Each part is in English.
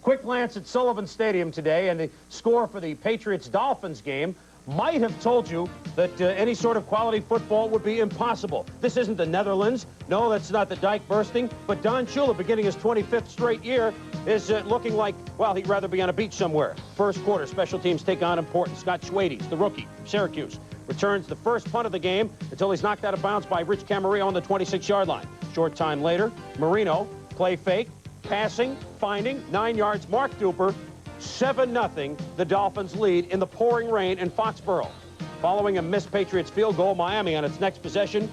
Quick glance at Sullivan Stadium today, and the score for the Patriots-Dolphins game might have told you that any sort of quality football would be impossible. This isn't the Netherlands. No, that's not the dike bursting. But Don Shula, beginning his 25th straight year, is looking like, well, he'd rather be on a beach somewhere. First quarter, special teams take on important. Scott Schwades, the rookie, Syracuse, returns the first punt of the game until he's knocked out of bounds by Rich Camarillo on the 26-yard line. Short time later, Marino, play fake, passing, finding, 9 yards, Mark Duper, 7-0, the Dolphins lead in the pouring rain in Foxborough. Following a missed Patriots field goal, Miami on its next possession.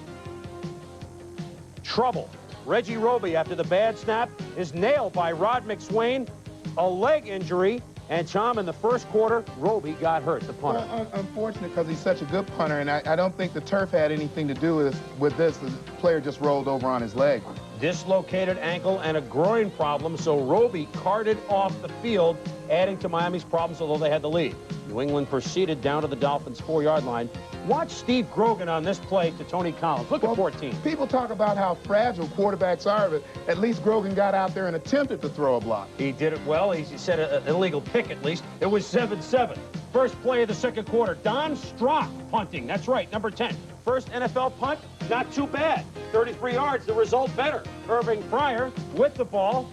Trouble. Reggie Roby, after the bad snap, is nailed by Rod McSwain. A leg injury. And, Tom, in the first quarter, Roby got hurt, the punter. Well, unfortunate because he's such a good punter, and I don't think the turf had anything to do with this. The player just rolled over on his leg. Dislocated ankle and a groin problem, so Roby carted off the field, adding to Miami's problems, although they had the lead. New England proceeded down to the Dolphins' 4-yard line. Watch Steve Grogan on this play to Tony Collins. Look at 14. People talk about how fragile quarterbacks are, but at least Grogan got out there and attempted to throw a block. He did it well. He set an illegal pick, at least. It was 7-7. First play of the second quarter. Don Strock punting. That's right, number 10. First NFL punt, not too bad. 33 yards, the result better. Irving Fryer with the ball.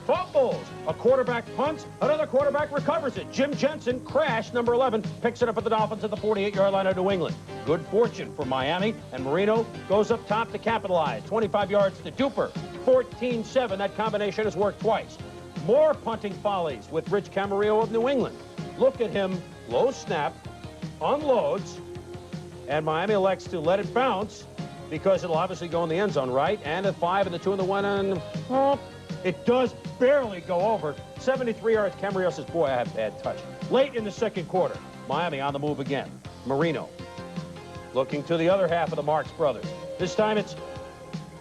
Fumbles. A quarterback punts, another quarterback recovers it. Jim Jensen, crash, number 11, picks it up at the Dolphins at the 48-yard line of New England. Good fortune for Miami, and Marino goes up top to capitalize. 25 yards to Duper. 14-7, that combination has worked twice. More punting follies with Rich Camarillo of New England. Look at him, low snap, unloads, and Miami elects to let it bounce because it'll obviously go in the end zone, right? And a 5 and the 2 and the 1, and it does barely go over. 73 yards. Camarillo says, boy, I have bad touch. Late in the second quarter, Miami on the move again. Marino looking to the other half of the Marks brothers. This time it's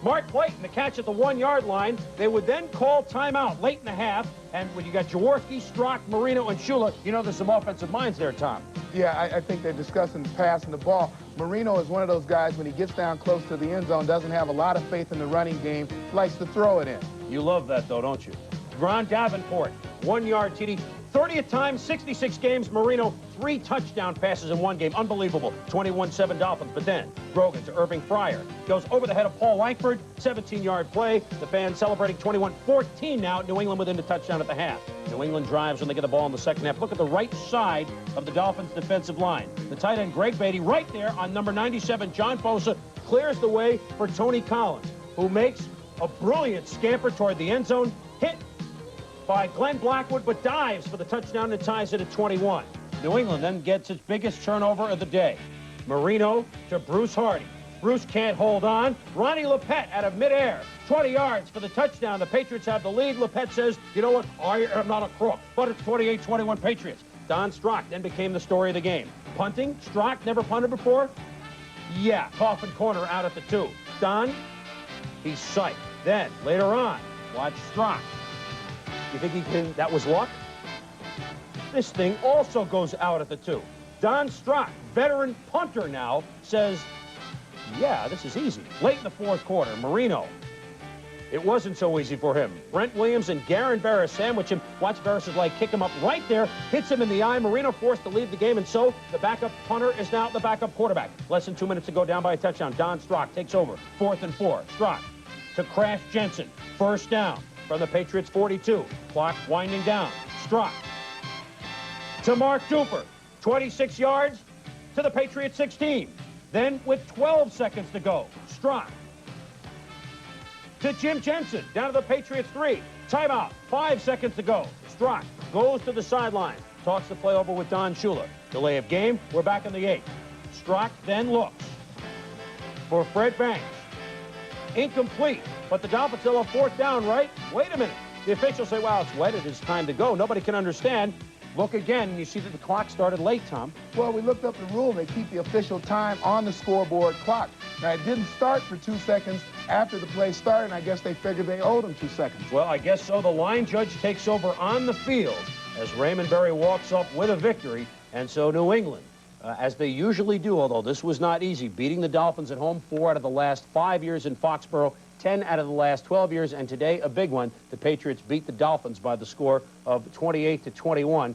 Mark Clayton, the catch at the 1-yard line. They would then call timeout late in the half, and when you got Jaworski, Strock, Marino, and Shula, you know there's some offensive minds there, Tom. Yeah, I think they're discussing passing the ball. Marino is one of those guys, when he gets down close to the end zone, doesn't have a lot of faith in the running game, likes to throw it in. You love that, though, don't you? Ron Davenport, 1-yard TD. 30th time, 66 games, Marino, 3 touchdown passes in one game. Unbelievable. 21-7 Dolphins. But then, Grogan to Irving Fryer. Goes over the head of Paul Langford. 17-yard play. The fans celebrating 21-14 now. New England within the touchdown at the half. New England drives when they get the ball in the second half. Look at the right side of the Dolphins' defensive line. The tight end, Greg Beatty, right there on number 97, John Bosa, clears the way for Tony Collins, who makes a brilliant scamper toward the end zone. Hit by Glenn Blackwood, but dives for the touchdown and ties it at 21. New England then gets its biggest turnover of the day. Marino to Bruce Hardy. Bruce can't hold on. Ronnie Lepet out of midair. 20 yards for the touchdown. The Patriots have the lead. Lepet says, you know what, I am not a crook, but it's 28-21 Patriots. Don Strock then became the story of the game. Punting, Strock never punted before? Yeah, coffin corner out at the 2. Don, he's psyched. Then, later on, watch Strock. You think he can, that was luck? This thing also goes out at the 2. Don Strock, veteran punter now, says, yeah, this is easy. Late in the fourth quarter, Marino. It wasn't so easy for him. Brent Williams and Garen Barris sandwich him. Watch Barris's leg kick him up right there. Hits him in the eye. Marino forced to leave the game, and so the backup punter is now the backup quarterback. Less than 2 minutes to go, down by a touchdown. Don Strock takes over. 4th and 4. Strock to Crash Jensen. First down from the Patriots 42. Clock winding down. Strock to Mark Duper. 26 yards to the Patriots 16. Then with 12 seconds to go, Strock to Jim Jensen. Down to the Patriots 3. Timeout. 5 seconds to go. Strock goes to the sideline. Talks the play over with Don Shula. Delay of game. We're back in the 8th. Strock then looks for Fred Banks. Incomplete. But the Dolphins still have 4th down, right? Wait a minute. The officials say, wow, it's wet. It is time to go. Nobody can understand. Look again, and you see that the clock started late, Tom. Well, we looked up the rule. They keep the official time on the scoreboard clock. Now, it didn't start for 2 seconds after the play started, and I guess they figured they owed him 2 seconds. Well, I guess so. The line judge takes over on the field as Raymond Berry walks up with a victory. And so New England, as they usually do, although this was not easy, beating the Dolphins at home 4 out of the last 5 years in Foxborough, 10 out of the last 12 years, and today a big one. The Patriots beat the Dolphins by the score of 28-21.